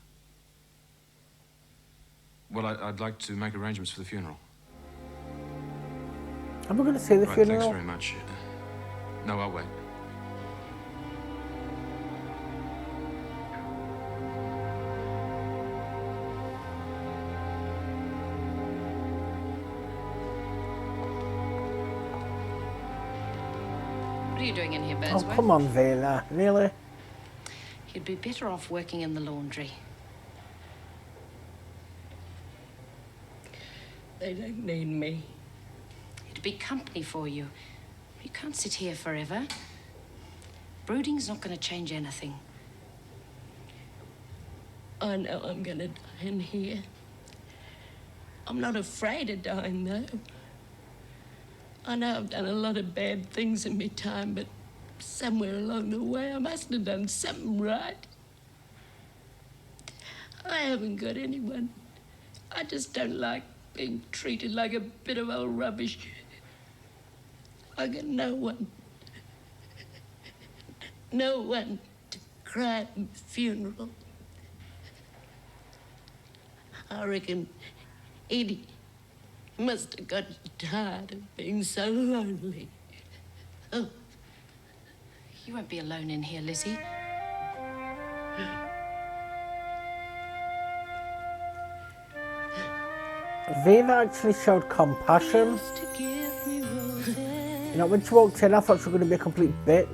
Well, I'd like to make arrangements for the funeral. Am I going to see the Right, funeral? thanks very much. No, I'll wait. What are you doing in here, Oh, Birdsworth? come on, Vera. Really? You'd be better off working in the laundry. They don't need me. It'd be company for you. You can't sit here forever. Brooding's not going to change anything. I know I'm gonna die in here. I'm not afraid of dying, though. I know I've done a lot of bad things in my time, but somewhere along the way I must have done something right. I haven't got anyone. I just don't like being treated like a bit of old rubbish. I got no one. No one to cry at my funeral. I reckon Edie must have got tired of being so lonely. Oh. You won't be alone in here, Lizzie. Vera actually showed compassion. You know, when she walked in, I thought she was going to be a complete bitch.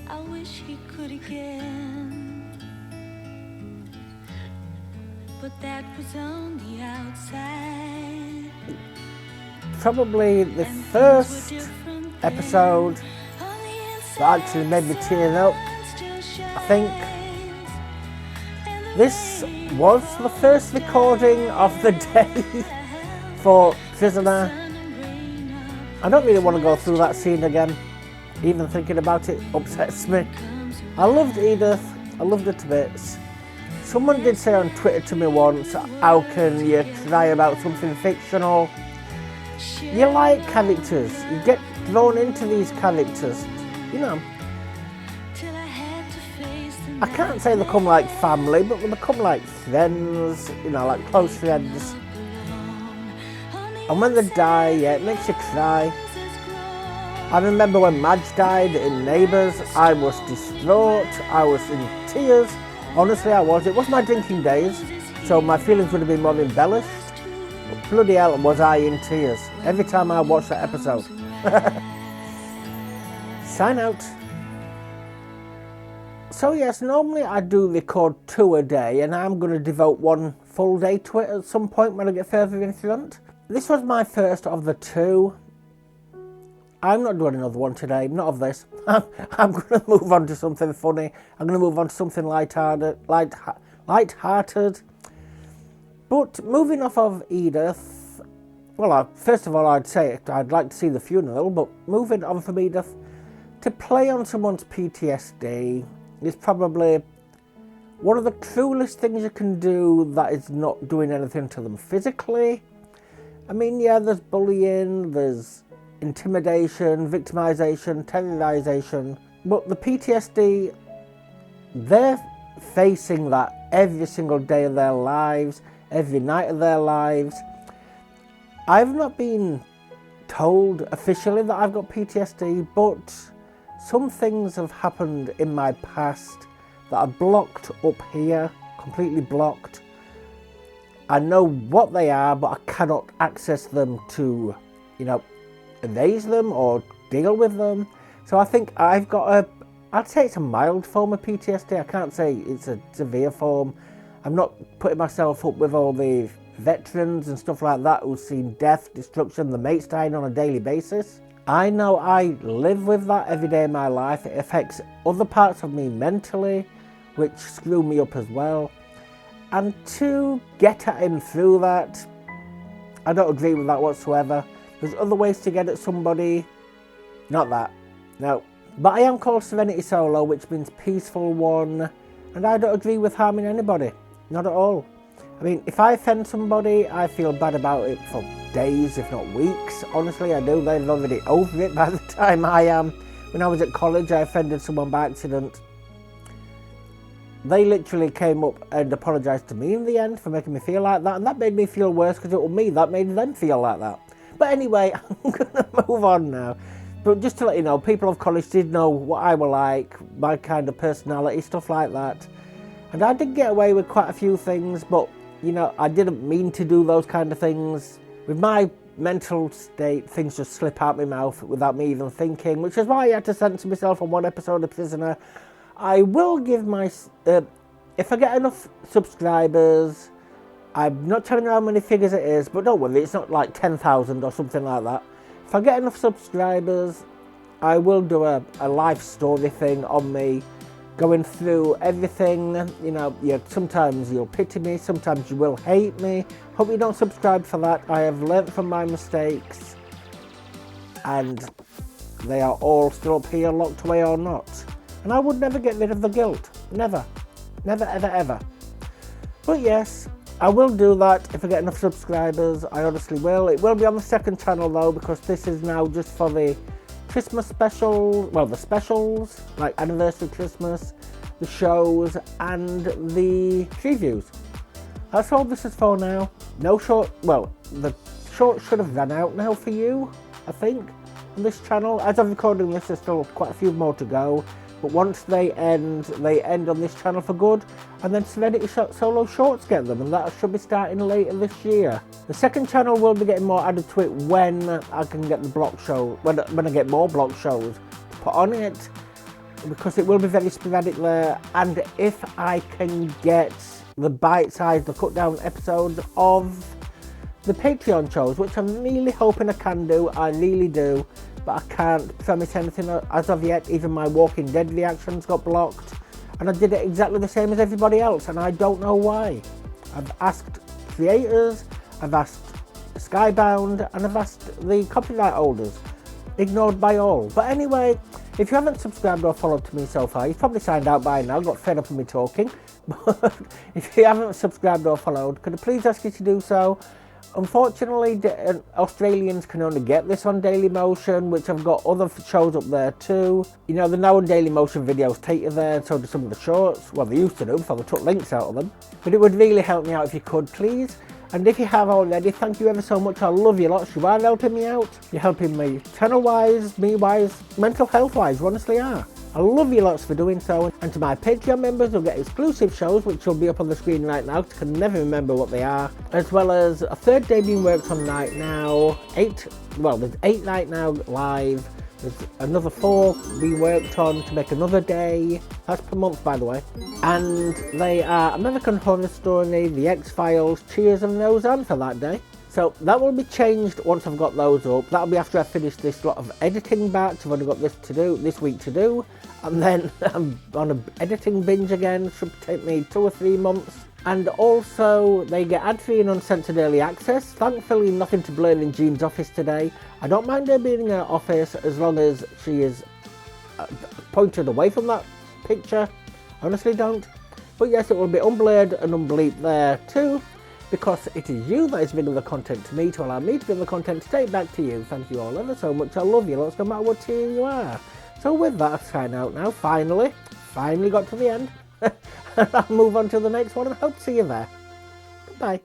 I wish he could again, but that was on the outside. Probably the first episode that actually made me tear up, I think. This was the first recording of the day for Prisoner. I don't really want to go through that scene again. Even thinking about it upsets me. I loved Edith. I loved her to bits. Someone did say on Twitter to me once, how can you cry about something fictional? You like characters. You get thrown into these characters. You know. I can't say they come like family, but they come like friends. You know, like close friends. And when they die, yeah, it makes you cry. I remember when Madge died in Neighbours, I was distraught, I was in tears. Honestly, I was. It was my drinking days, so my feelings would have been more embellished. But bloody hell, was I in tears every time I watched that episode. Sign out. So yes, normally I do record 2 a day, and I'm going to devote 1 full day to it at some point when I get further in front. This was my first of the 2. I'm not doing another one today, not of this. I'm going to move on to something funny. I'm going to move on to something light-hearted. But moving off of Edith, well, first of all, I'd say I'd like to see the funeral, but moving on from Edith, to play on someone's PTSD is probably one of the cruelest things you can do that is not doing anything to them physically. I mean, yeah, there's bullying, there's intimidation, victimization, terrorization, but the PTSD, they're facing that every single day of their lives, every night of their lives. I've not been told officially that I've got PTSD, but some things have happened in my past that are blocked up here, completely blocked. I know what they are, but I cannot access them to, erase them or deal with them. So I think I've got I'd say it's a mild form of PTSD. I can't say it's a severe form. I'm not putting myself up with all the veterans and stuff like that who've seen death, destruction, the mates dying on a daily basis. I know I live with that every day of my life. It affects other parts of me mentally, which screw me up as well. And to get at him through that, I don't agree with that whatsoever. There's other ways to get at somebody. Not that. No. But I am called Serenity Solo, which means peaceful one. And I don't agree with harming anybody. Not at all. I mean, if I offend somebody, I feel bad about it for days, if not weeks. Honestly, I do. They're already over it by the time I am. When I was at college, I offended someone by accident. They literally came up and apologised to me in the end for making me feel like that. And that made me feel worse because it was me that made them feel like that. But anyway, I'm going to move on now. But just to let you know, people of college did know what I were like, my kind of personality, stuff like that. And I did get away with quite a few things, but, I didn't mean to do those kind of things. With my mental state, things just slip out my mouth without me even thinking, which is why I had to censor myself on one episode of Prisoner. I will give if I get enough subscribers, I'm not telling you how many figures it is, but don't worry, it's not like 10,000 or something like that. If I get enough subscribers, I will do a life story thing on me, going through everything. Sometimes you'll pity me, sometimes you will hate me. Hope you don't subscribe for that. I have learnt from my mistakes, and they are all still up here, locked away or not. And I would never get rid of the guilt. Never. Never, ever, ever. But yes, I will do that if I get enough subscribers. I honestly will. It will be on the second channel though, because this is now just for the Christmas special, well, the specials, like anniversary Christmas, the shows, and the previews. That's all this is for now. No short, well, the short should have run out now for you, I think, on this channel. As I'm recording this, there's still quite a few more to go. But once they end on this channel for good, and then Serenity Solo Shorts get them, and that should be starting later this year. The second channel will be getting more added to it when I can get the block show, when I get more block shows to put on it, because it will be very sporadic there. And if I can get the bite-sized, the cut-down episodes of the Patreon shows, which I'm really hoping I can do, I really do. But I can't promise anything as of yet. Even my Walking Dead reactions got blocked, and I did it exactly the same as everybody else, and I don't know why. I've asked creators, I've asked Skybound, and I've asked the copyright holders. Ignored by all. But anyway, if you haven't subscribed or followed to me so far, you've probably signed out by now, got fed up of me talking. But if you haven't subscribed or followed, could I please ask you to do so? Unfortunately, Australians can only get this on Dailymotion, which I've got other shows up there too. The now on Dailymotion videos take you there, and so do some of the shorts. Well, they used to do before they took links out of them. But it would really help me out if you could, please. And if you have already, thank you ever so much. I love you lots. You are helping me out. You're helping me channel-wise, me-wise, mental health-wise. You honestly are. I love you lots for doing so. And to my Patreon members, you'll get exclusive shows, which will be up on the screen right now. I can never remember what they are. As well as a third day being worked on right now. There's 8 right now live. There's another 4 being worked on to make another day. That's per month, by the way. And they are American Horror Story, The X-Files, Cheers and Roseanne for that day. So that will be changed once I've got those up. That'll be after I finish this lot of editing batch. I've only got this week to do. And then I'm on an editing binge again. Should take me 2 or 3 months. And also, they get ad-free and uncensored early access. Thankfully, nothing to blur in Jean's office today. I don't mind her being in her office as long as she is pointed away from that picture. Honestly don't. But yes, it will be unblurred and unbleeped there too, because it is you that is bringing the content to me to allow me to bring the content straight back to you. Thank you all ever so much. I love you lots, no matter what tier you are. So with that, I'll sign out now. Finally got to the end. And I'll move on to the next one and hope to see you there. Goodbye.